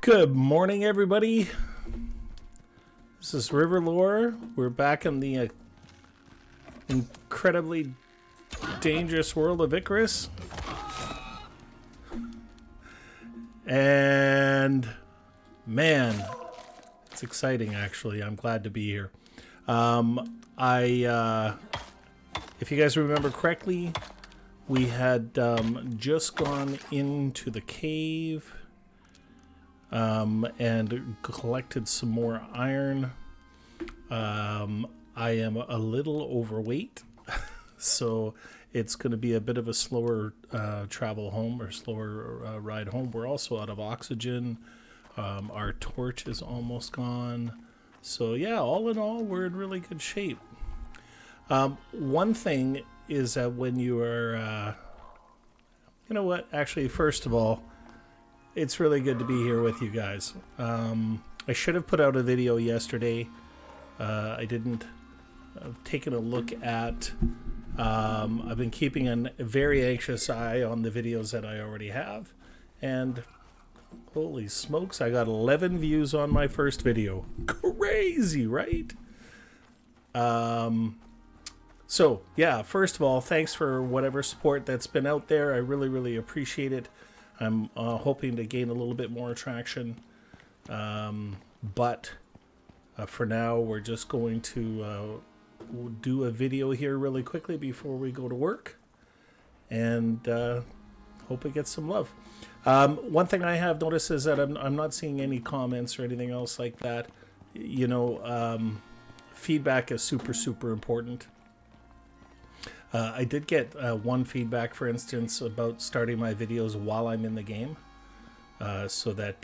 Good morning, everybody. This is River Lore. We're back in the incredibly dangerous world of Icarus. And man, it's exciting, actually. I'm glad to be here. If you guys remember correctly, we had just gone into the cave and collected some more iron. I am a little overweight, so it's going to be a bit of a slower travel home, or slower ride home. We're also out of oxygen. Our torch is almost gone. So yeah, all in all, we're in really good shape. One thing is that when you are, you know what, actually, first of all, it's really good to be here with you guys. I should have put out a video yesterday. I didn't. I've taken a look at. I've been keeping a very anxious eye on the videos that I already have. And holy smokes, I got 11 views on my first video. Crazy, right? So, yeah, first of all, thanks for whatever support that's been out there. I really, really appreciate it. I'm hoping to gain a little bit more traction, but for now we're just going to do a video here really quickly before we go to work, and hope it gets some love. One thing I have noticed is that I'm not seeing any comments or anything else like that. You know, feedback is super important. I did get one feedback, for instance, about starting my videos while I'm in the game, so that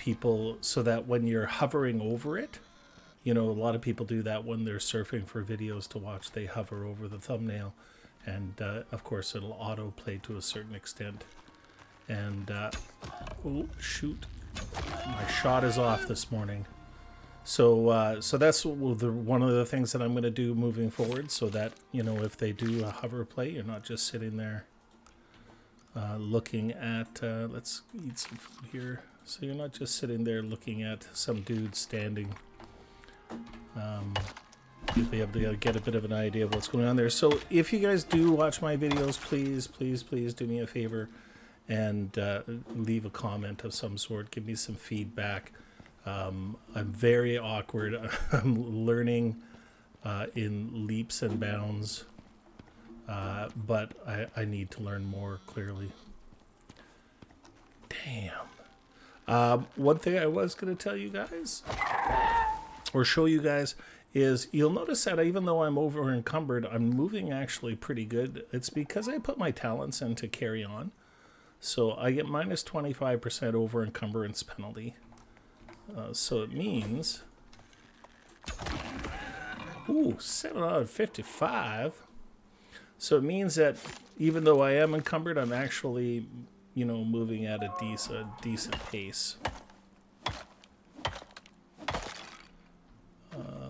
when you're hovering over it, you know, a lot of people do that when they're surfing for videos to watch. They hover over the thumbnail, and of course it'll auto-play to a certain extent. And oh shoot, my shot is off this morning. So that's one of the things that I'm going to do moving forward, so that, you know, if they do a hover play, you're not just sitting there looking at, let's eat some food here. So you're not just sitting there looking at some dude standing. You'll be able to get a bit of an idea of what's going on there. So if you guys do watch my videos, please do me a favor and leave a comment of some sort. Give me some feedback. I'm very awkward. I'm learning in leaps and bounds, but I need to learn more clearly. Damn. One thing I was going to tell you guys, or show you guys, is you'll notice that even though I'm over encumbered, I'm moving actually pretty good. It's because I put my talents in to carry on. So I get minus 25% over encumbrance penalty. So it means, ooh, 7 out of 55. So it means that even though I am encumbered, I'm actually, you know, moving at a decent pace.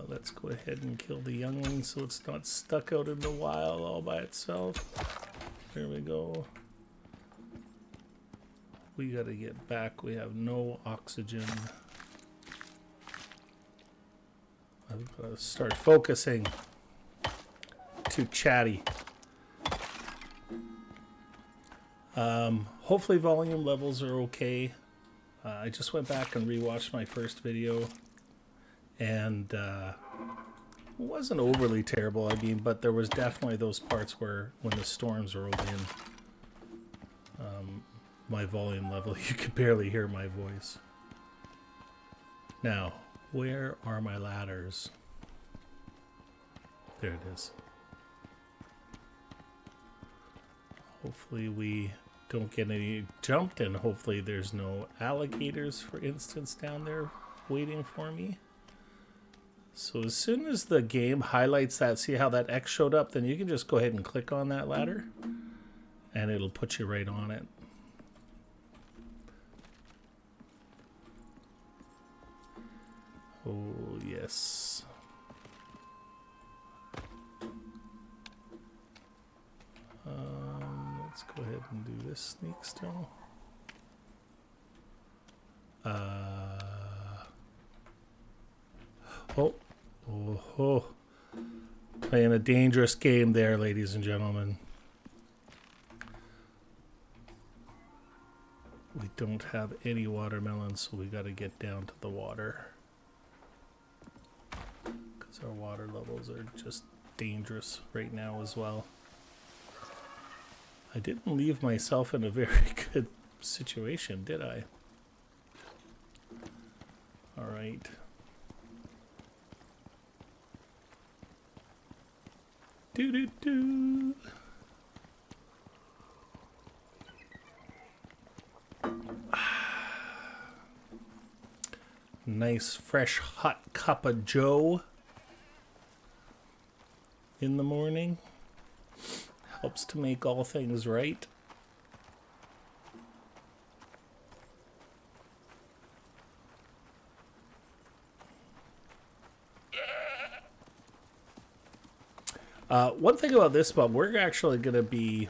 Let's go ahead and kill the youngling so it's not stuck out in the wild all by itself. There we go. We gotta get back. We have no oxygen. I've got to start focusing. Too chatty. Hopefully volume levels are okay. I just went back and rewatched my first video, and it wasn't overly terrible. I mean, but there was definitely those parts where when the storms rolled in, my volume level, you could barely hear my voice. Now, where are my ladders? There it is. Hopefully we don't get any jumped, and hopefully there's no alligators, for instance, down there waiting for me. So as soon as the game highlights that, see how that X showed up, then you can just go ahead and click on that ladder and it'll put you right on it. Oh, yes. Let's go ahead and do this sneak still. Oh, oh, oh. Playing a dangerous game there, ladies and gentlemen. We don't have any watermelon, so we got to get down to the water. Because our water levels are just dangerous right now as well. I didn't leave myself in a very good situation, did I? All right. Do-do-do. Nice, fresh, hot cup of joe in the morning. Helps to make all things right. One thing about this spot, we're actually going to be...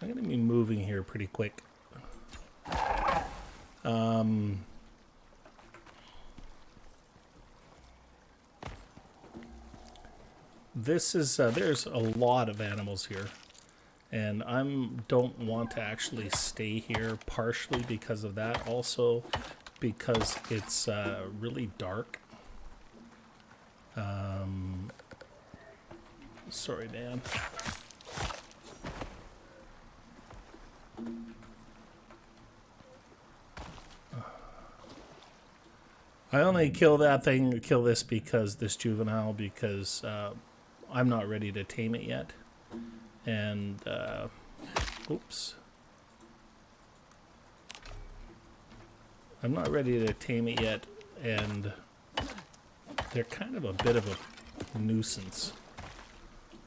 I'm going to be moving here pretty quick. This is... there's a lot of animals here. And I don't want to actually stay here, partially because of that. Also because it's really dark. Sorry, Dan. I only kill this because this juvenile, because I'm not ready to tame it yet. And, oops. I'm not ready to tame it yet, and they're kind of a bit of a nuisance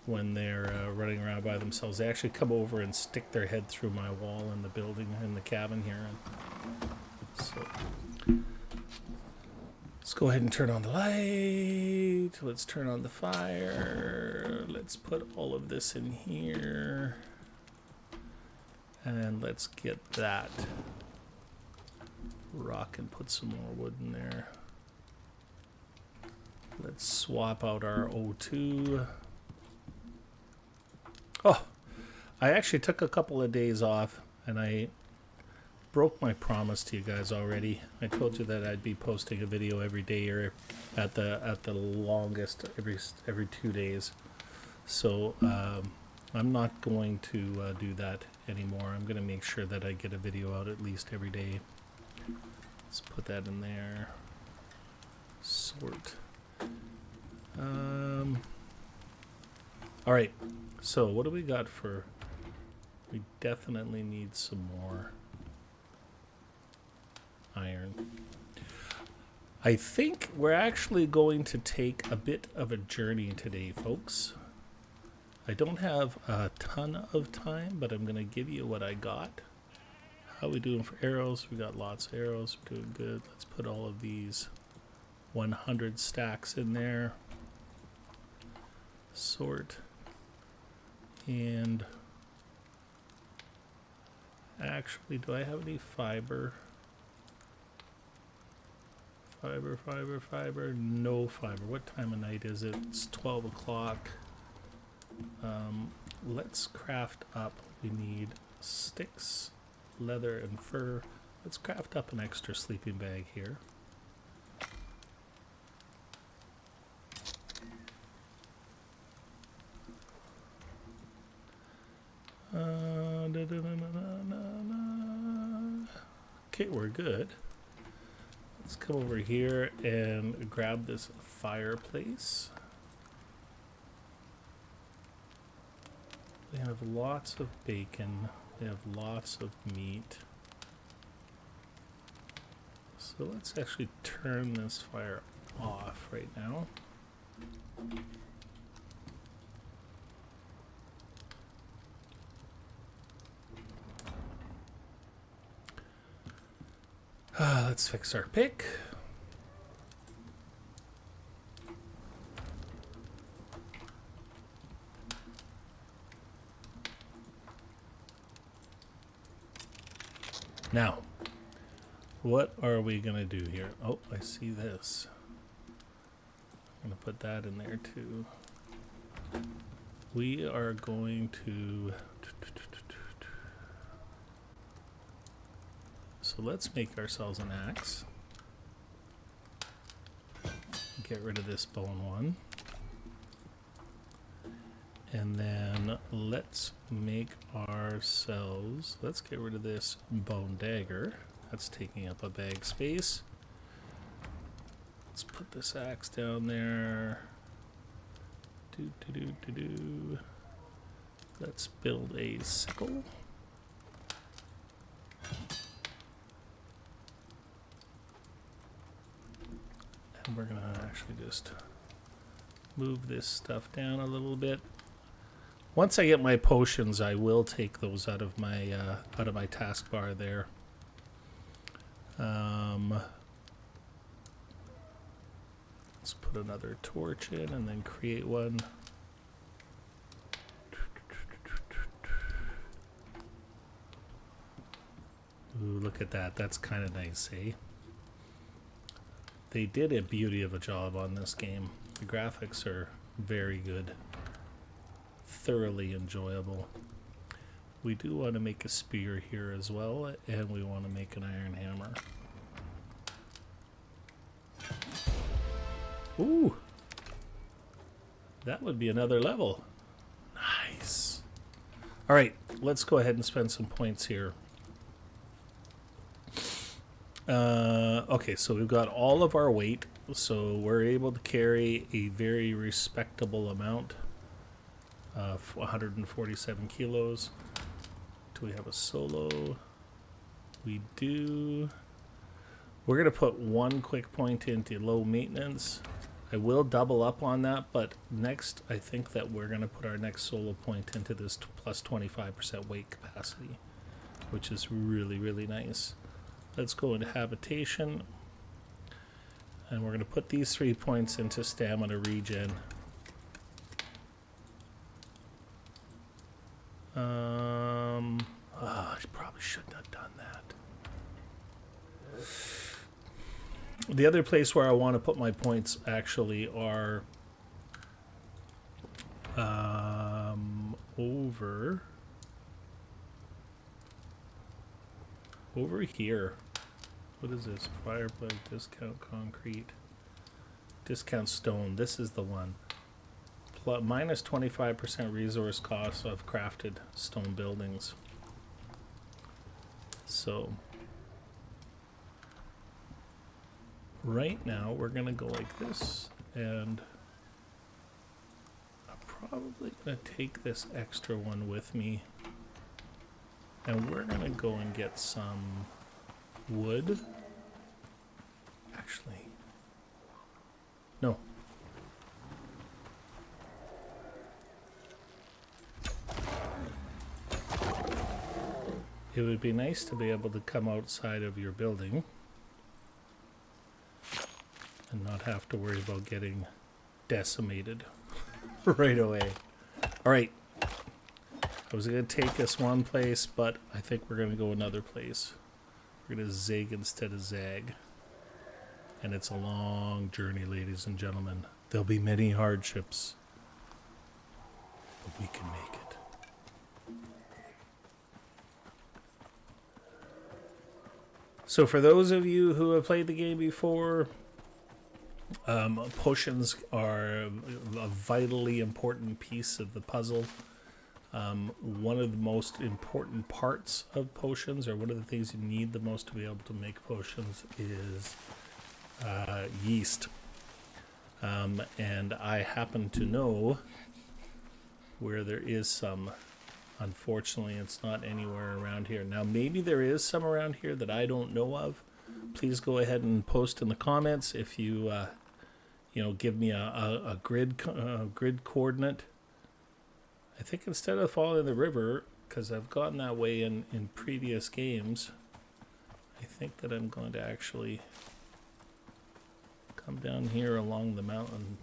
when they're running around by themselves. They actually come over and stick their head through my wall in the building, in the cabin here. And so, let's go ahead and turn on the light. Let's turn on the fire. Let's put all of this in here. And let's get that rock and put some more wood in there. Let's swap out our O2. Oh, I actually took a couple of days off, and I broke my promise to you guys already. I told you that I'd be posting a video every day, or at the longest every 2 days. So I'm not going to do that anymore. I'm going to make sure that I get a video out at least every day. Let's put that in there. Sort. All right. So what do we got for? We definitely need some more iron. I think we're actually going to take a bit of a journey today, folks. I don't have a ton of time, but I'm going to give you what I got. How are we doing for arrows? We got lots of arrows. We're doing good. Let's put all of these 100 stacks in there. Sort. And actually, do I have any fiber? Fiber. No fiber. What time of night is it? It's 12 o'clock. Let's craft up. We need sticks, leather, and fur. Let's craft up an extra sleeping bag here. Okay, we're good. Let's come over here and grab this fireplace. We have lots of bacon. We have lots of meat. So let's actually turn this fire off right now. Let's fix our pick. Now, what are we going to do here? Oh, I see this. I'm going to put that in there too. We are going to... So let's make ourselves an axe. Get rid of this bone one. And then let's make ourselves... Let's get rid of this bone dagger. That's taking up a bag space. Let's put this axe down there. Let's build a sickle. And we're gonna actually just move this stuff down a little bit. Once I get my potions, I will take those out of my taskbar there. Let's put another torch in and then create one. Ooh, look at that. That's kind of nice, eh? They did a beauty of a job on this game. The graphics are very good. Thoroughly enjoyable. We do want to make a spear here as well, and we want to make an iron hammer. Ooh! That would be another level. Nice. Alright, let's go ahead and spend some points here. Okay, so we've got all of our weight, so we're able to carry a very respectable amount of 147 kilos. Do we have a solo? We do. We're going to put one quick point into low maintenance. I will double up on that, but next I think that we're going to put our next solo point into this plus 25% weight capacity, which is really, really nice. Let's go into habitation, and we're going to put these 3 points into stamina regen. I probably shouldn't have done that. The other place where I want to put my points actually are over here. What is this? Fireplace, discount concrete, discount stone. This is the one. Minus 25% resource cost of crafted stone buildings. So right now we're gonna go like this, and I'm probably gonna take this extra one with me, and we're gonna go and get some wood. Actually, no. It would be nice to be able to come outside of your building and not have to worry about getting decimated right away. All right. I was going to take us one place, but I think we're going to go another place. We're going to zig instead of zag. And it's a long journey, ladies and gentlemen. There'll be many hardships, but we can make it. So for those of you who have played the game before, potions are a vitally important piece of the puzzle. One of the most important parts of potions, or one of the things you need the most to be able to make potions, is yeast. And I happen to know where there is some. Unfortunately, it's not anywhere around here. Now, maybe there is some around here that I don't know of. Please go ahead and post in the comments if you, give me a grid coordinate. I think instead of falling in the river, because I've gotten that way in previous games, I think that I'm going to actually come down here along the mountain.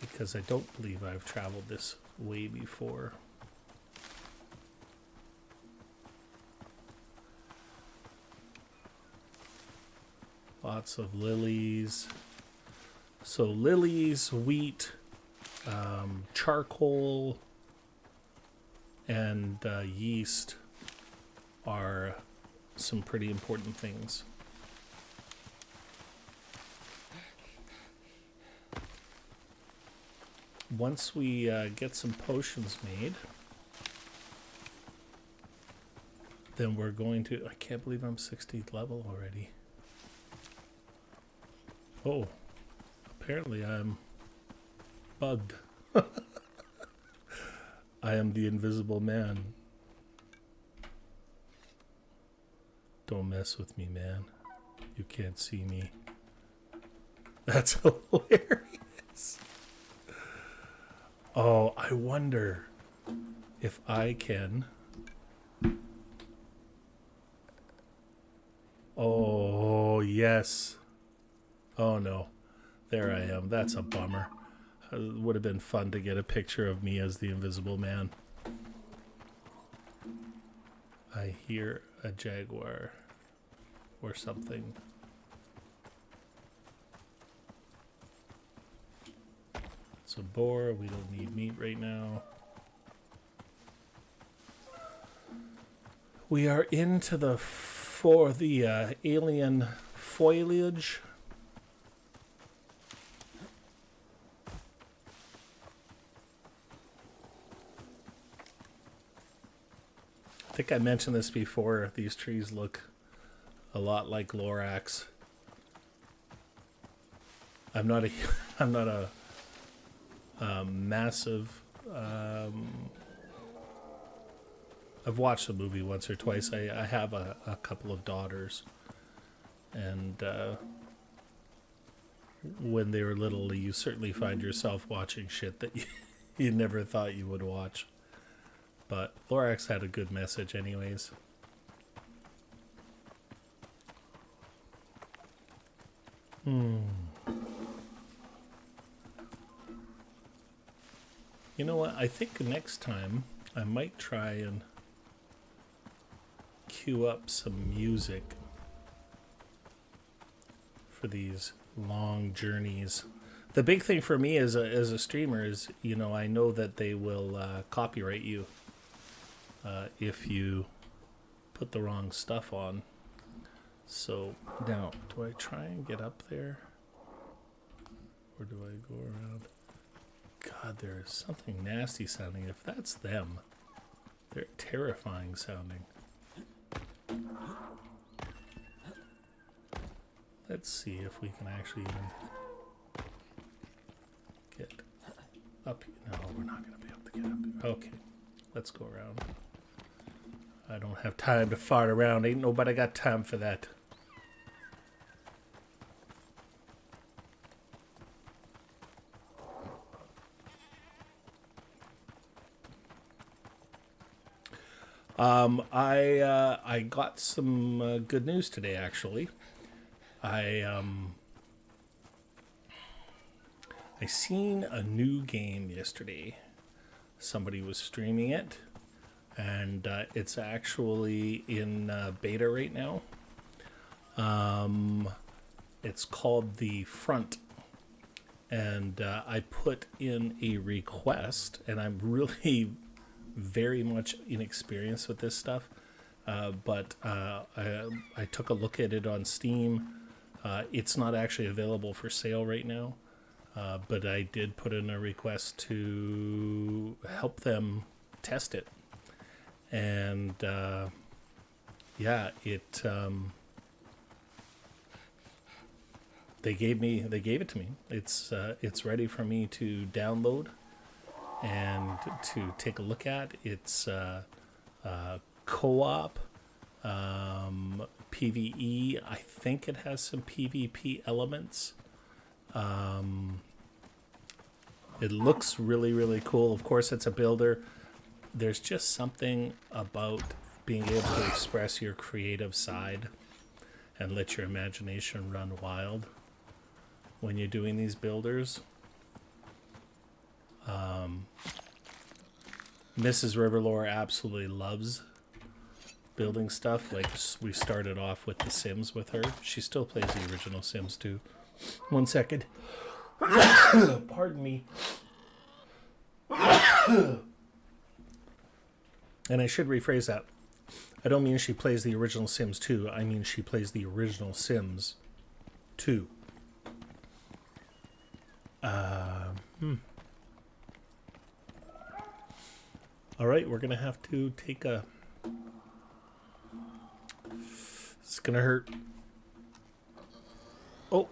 Because I don't believe I've traveled this way before. Lots of lilies. So lilies, wheat, charcoal, and yeast are some pretty important things. Once we get some potions made, then we're going to... I can't believe I'm 60th level already. Oh, apparently I'm bugged. I am the invisible man. Don't mess with me, man. You can't see me. That's hilarious. Oh, I wonder if I can... Oh, yes. Oh, no. There I am. That's a bummer. It would have been fun to get a picture of me as the invisible man. I hear a jaguar or something. It's a boar. We don't need meat right now. We are into the alien foliage. I think I mentioned this before. These trees look a lot like Lorax. I'm not a massive. I've watched the movie once or twice. I have a couple of daughters, and when they were little, you certainly find yourself watching shit that you never thought you would watch. But Lorax had a good message anyways. You know what? I think next time I might try and cue up some music for these long journeys. The big thing for me as a streamer is, you know, I know that they will copyright you if you put the wrong stuff on. So now, do I try and get up there? Or do I go around? God, there's something nasty sounding. If that's them, they're terrifying sounding. Let's see if we can actually even get up here. No, we're not going to be able to get up here. Okay, let's go around. I don't have time to fart around. Ain't nobody got time for that. I got some good news today, actually. I seen a new game yesterday. Somebody was streaming it, and it's actually in beta right now. It's called The Front, and I put in a request, and I'm really very much inexperienced with this stuff, but I took a look at it on Steam. It's not actually available for sale right now, but I did put in a request to help them test it, and yeah, it they gave it to me. It's ready for me to download and to take a look at. It's co-op, PvE. I think it has some PvP elements. It looks really, really cool. Of course, it's a builder. There's just something about being able to express your creative side and let your imagination run wild when you're doing these builders. Mrs. Riverlore absolutely loves building stuff. Like we started off with The Sims with her. She still plays the original Sims too. 1 second. Pardon me. And I should rephrase that. I don't mean she plays the original Sims 2. I mean she plays the original Sims 2. All right, we're going to have to take a... It's going to hurt. Oh,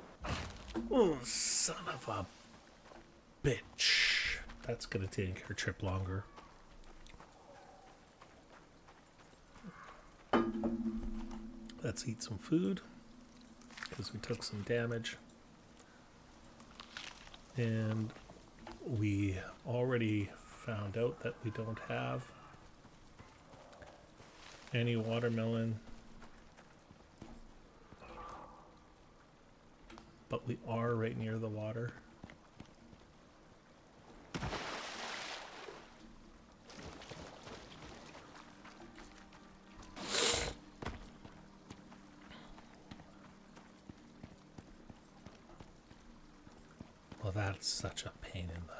son of a bitch. That's going to take her trip longer. Let's eat some food because we took some damage. And we already found out that we don't have any watermelon, but we are right near the water. Well, that's such a pain in the...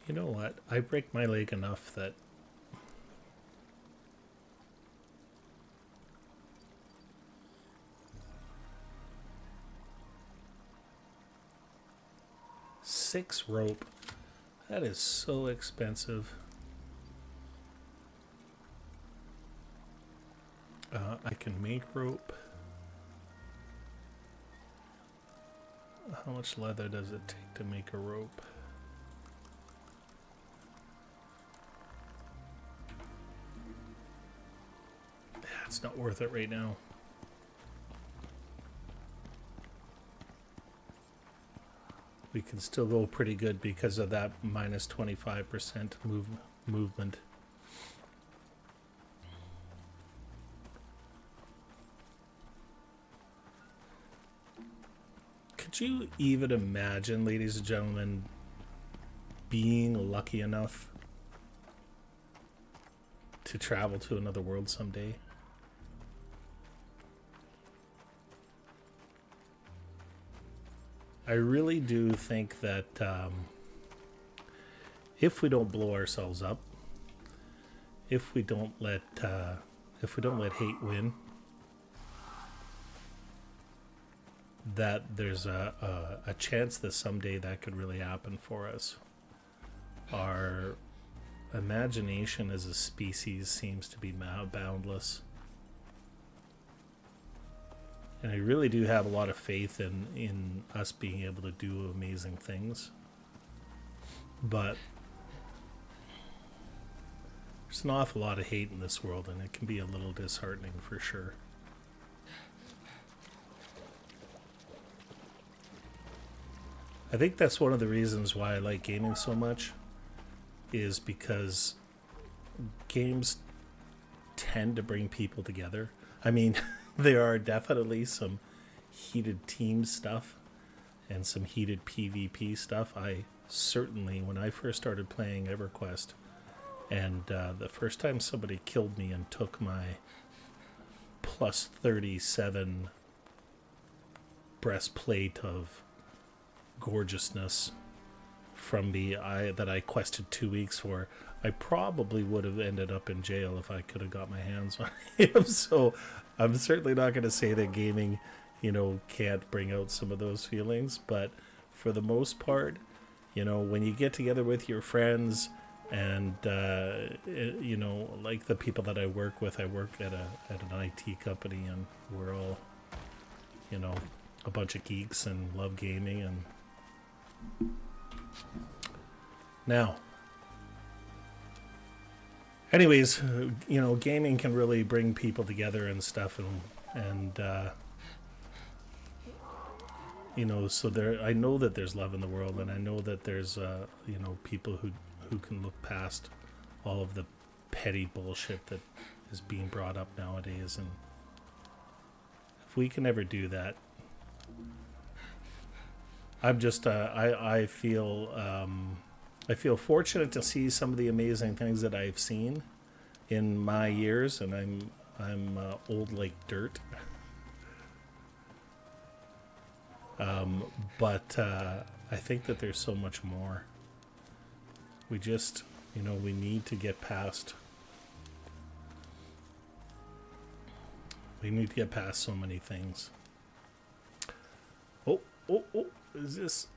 You know what? I break my leg enough that $6 rope. That is so expensive. I can make rope. How much leather does it take to make a rope? It's not worth it right now. We can still go pretty good because of that minus 25% movement. Could you even imagine, ladies and gentlemen, being lucky enough to travel to another world someday? I really do think that if we don't blow ourselves up, if we don't let hate win, that there's a chance that someday that could really happen for us. Our imagination as a species seems to be boundless. And I really do have a lot of faith in us being able to do amazing things. But there's an awful lot of hate in this world, and it can be a little disheartening for sure. I think that's one of the reasons why I like gaming so much, is because games tend to bring people together. I mean... There are definitely some heated team stuff and some heated PvP stuff. I certainly, when I first started playing EverQuest, and the first time somebody killed me and took my plus 37 breastplate of gorgeousness from me that I quested 2 weeks for, I probably would have ended up in jail if I could have got my hands on him. So I'm certainly not going to say that gaming, can't bring out some of those feelings. But for the most part, when you get together with your friends and, like the people that I work with, I work at an IT company, and we're all, a bunch of geeks and love gaming. And now... Anyways, gaming can really bring people together and stuff, and so I know that there's love in the world, and I know that there's people who can look past all of the petty bullshit that is being brought up nowadays, and if we can ever do that, I'm just I feel fortunate to see some of the amazing things that I've seen in my years, and I'm old like dirt. But I think that there's so much more. We just, we need to get past. We need to get past so many things. Oh, is this?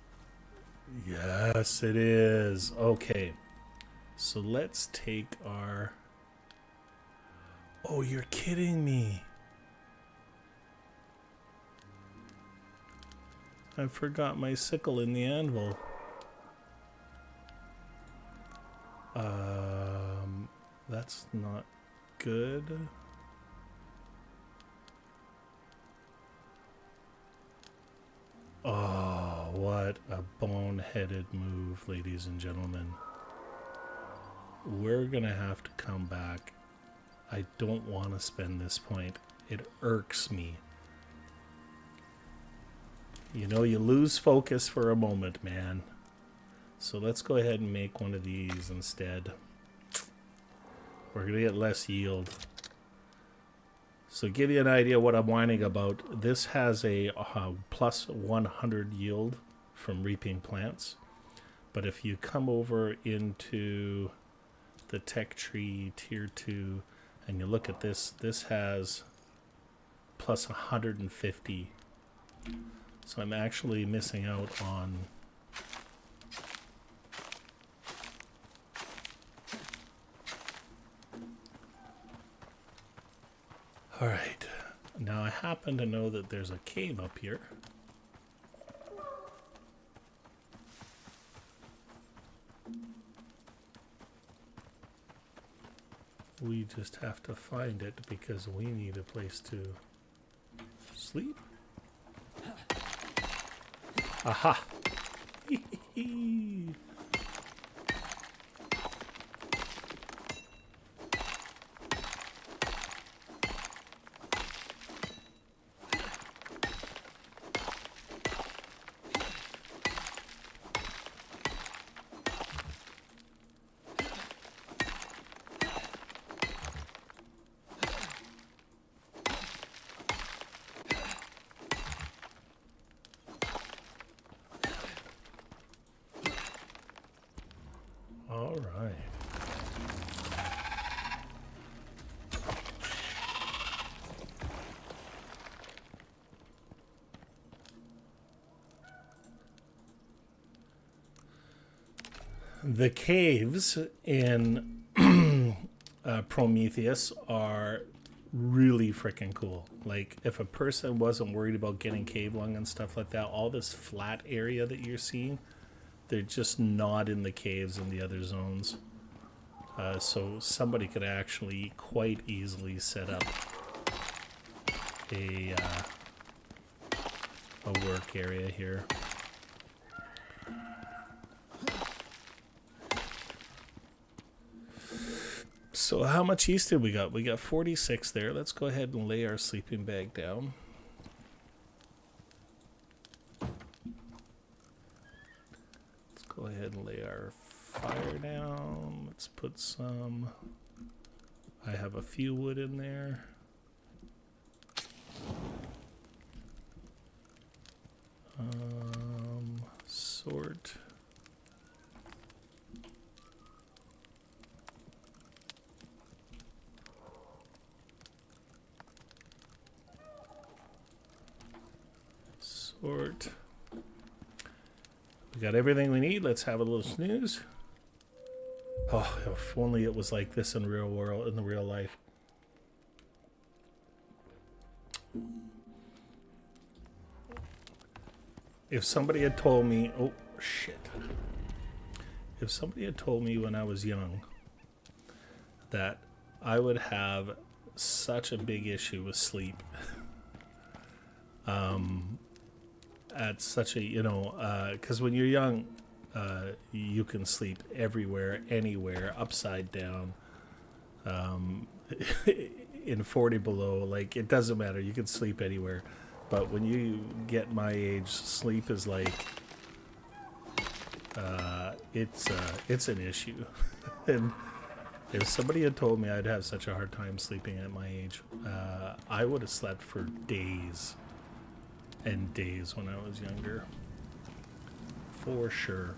Yes, it is. Okay. So let's take our... Oh, you're kidding me. I forgot my sickle in the anvil. That's not good. Oh, what a boneheaded move, ladies and gentlemen. We're gonna have to come back. I don't want to spend this point. It irks me. You lose focus for a moment, man. So let's go ahead and make one of these instead. We're going to get less yield. So give you an idea what I'm whining about. This has a plus 100 yield from reaping plants. But if you come over into the tech tree tier 2 and you look at this, this has plus 150. So I'm actually missing out on... Alright, now I happen to know that there's a cave up here. We just have to find it because we need a place to sleep. Aha! All right. The caves in Prometheus are really freaking cool. Like, if a person wasn't worried about getting cave lung and stuff like that, all this flat area that you're seeing, they're just not in the caves in the other zones. So somebody could actually quite easily set up a work area here. So how much yeast did we got? We got 46 there. Let's go ahead and lay our sleeping bag down. Let's go ahead and lay our fire down. Let's put some... I have a few wood in there. Sort. Sort. We got everything we need. Let's have a little snooze. Oh, if only it was like this in the real world, in the real life. If somebody had told me, oh shit. If somebody had told me when I was young that I would have such a big issue with sleep, at such a, because when you're young, you can sleep everywhere, anywhere, upside down, in 40 below, like, it doesn't matter, you can sleep anywhere. But when you get my age, sleep is like, it's an issue. And If somebody had told me I'd have such a hard time sleeping at my age, I would have slept for days and days when I was younger. For sure.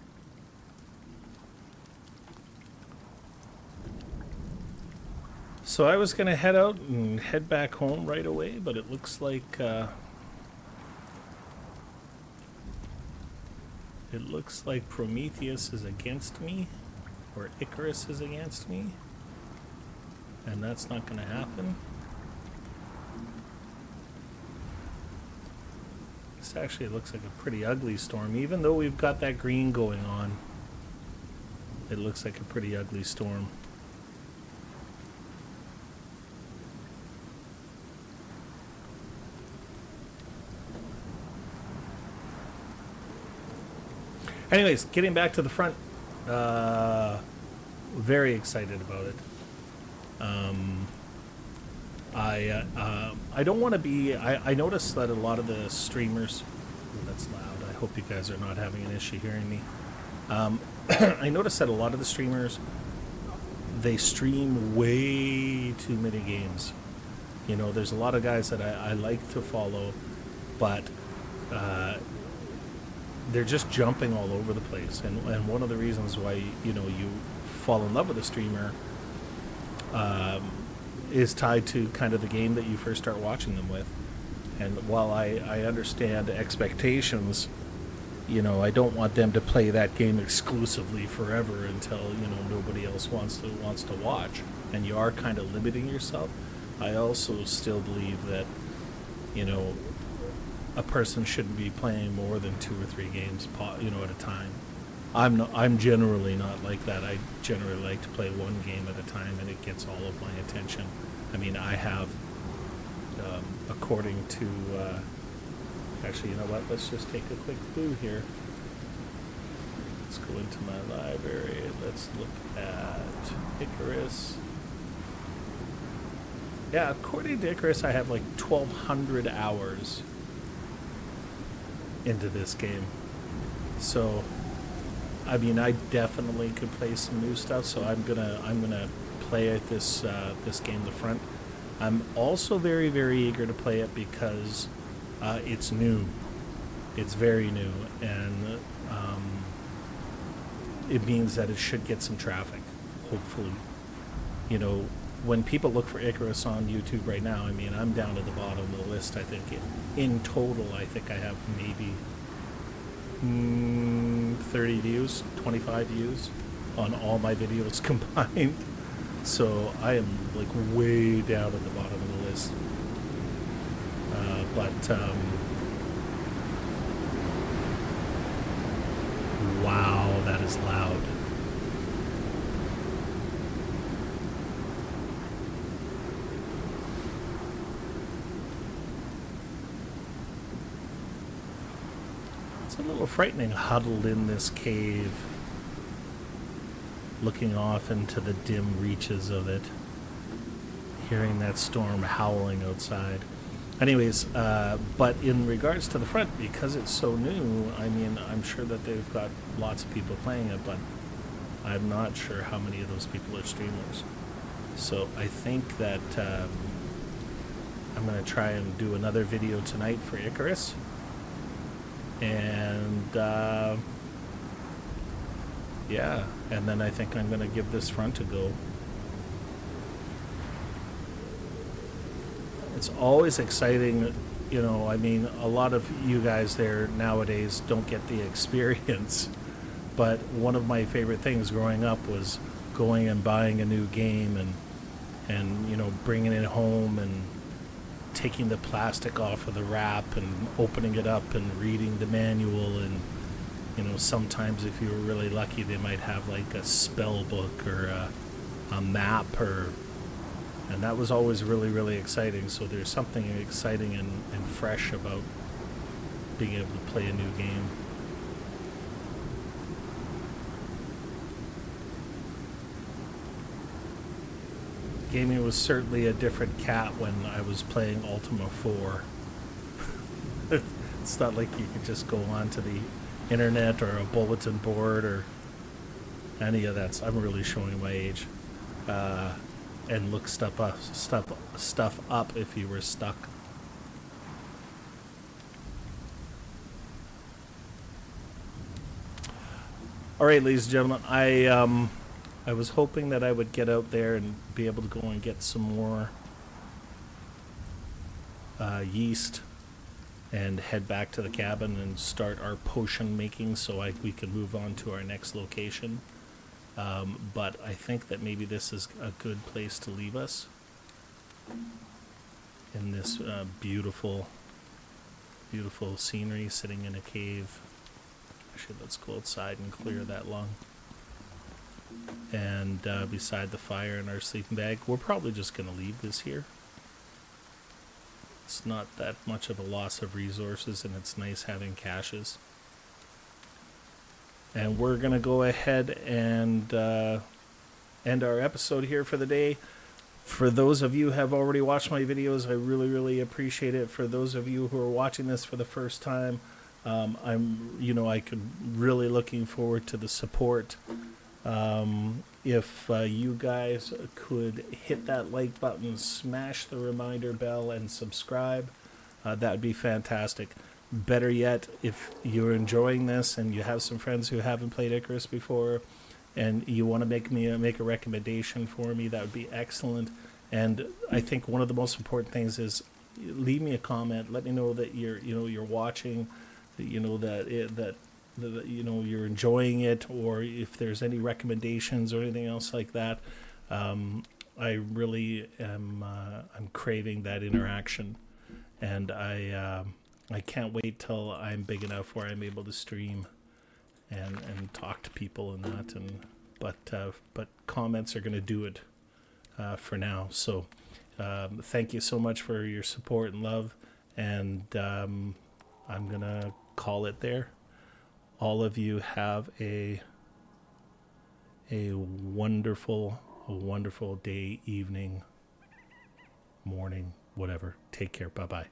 So I was going to head out and head back home right away, but it looks like Prometheus is against me, or Icarus is against me, and that's not going to happen. This actually looks like a pretty ugly storm, even though we've got that green going on. It looks like a pretty ugly storm. Anyways, getting back to the front, very excited about it. I don't want to be. I noticed that a lot of the streamers. Ooh, that's loud. I hope you guys are not having an issue hearing me. I noticed that a lot of the streamers, they stream way too many games. You know, there's a lot of guys that I like to follow, but they're just jumping all over the place. And one of the reasons why, you know, you fall in love with a streamer is tied to kind of the game that you first start watching them with. And while I understand expectations, you know, I don't want them to play that game exclusively forever until, you know, nobody else wants to watch. And you are kind of limiting yourself. I also still believe that, you know, a person shouldn't be playing more than 2 or 3 games, you know, at a time. I'm generally not like that. I generally like to play 1 game at a time, and it gets all of my attention. I mean, I have, according to, actually, you know what? Let's just take a quick clue here. Let's go into my library. Let's look at Icarus. Yeah, according to Icarus, I have like 1,200 hours into this game. So, I mean, I definitely could play some new stuff. So I'm gonna play at this game the front. I'm also very, very eager to play it because it's new. It's very new, and it means that it should get some traffic. Hopefully, you know, when people look for Icarus on YouTube right now, I mean, I'm down at the bottom of the list. I think in total, I think I have maybe 30 views, 25 views on all my videos combined. So I am like way down at the bottom of the list. Wow, that is loud. It's a little frightening, huddled in this cave, looking off into the dim reaches of it, hearing that storm howling outside. Anyways, but in regards to the front, because it's so new, I mean, I'm sure that they've got lots of people playing it, but I'm not sure how many of those people are streamers. So I think that I'm going to try and do another video tonight for Icarus. And yeah, and then I think I'm going to give this front a go. It's always exciting, you know, I mean, a lot of you guys there nowadays don't get the experience, but one of my favorite things growing up was going and buying a new game and you know, bringing it home and taking the plastic off of the wrap and opening it up and reading the manual. And you know, sometimes if you were really lucky, they might have like a spell book or a map, and that was always really, really exciting. So there's something exciting and fresh about being able to play a new game. Gaming was certainly a different cat when I was playing Ultima 4. It's not like you could just go onto the internet or a bulletin board or any of that. I'm really showing my age. and look stuff up if you were stuck. All right, ladies and gentlemen, I was hoping that I would get out there and be able to go and get some more yeast and head back to the cabin and start our potion making so we can move on to our next location. But I think that maybe this is a good place to leave us in this beautiful, beautiful scenery, sitting in a cave. Actually, let's go outside and clear that lung. And beside the fire in our sleeping bag, we're probably just going to leave this here. It's not that much of a loss of resources, and it's nice having caches. And we're going to go ahead and end our episode here for the day. For those of you who have already watched my videos, I really, really appreciate it. For those of you who are watching this for the first time, I could really looking forward to the support. If you guys could hit that like button, smash the reminder bell, and subscribe, that would be fantastic. Better yet, if you're enjoying this and you have some friends who haven't played Icarus before and you want to make a recommendation for me, that would be excellent. And I think one of the most important things is leave me a comment. Let me know that you're watching, that you're enjoying it, or if there's any recommendations or anything else like that. I really am I'm craving that interaction, and I can't wait till I'm big enough where I'm able to stream and talk to people and that. But comments are going to do it for now. So thank you so much for your support and love, and I'm gonna call it there. All of you have a wonderful day, evening, morning, whatever. Take care. Bye-bye.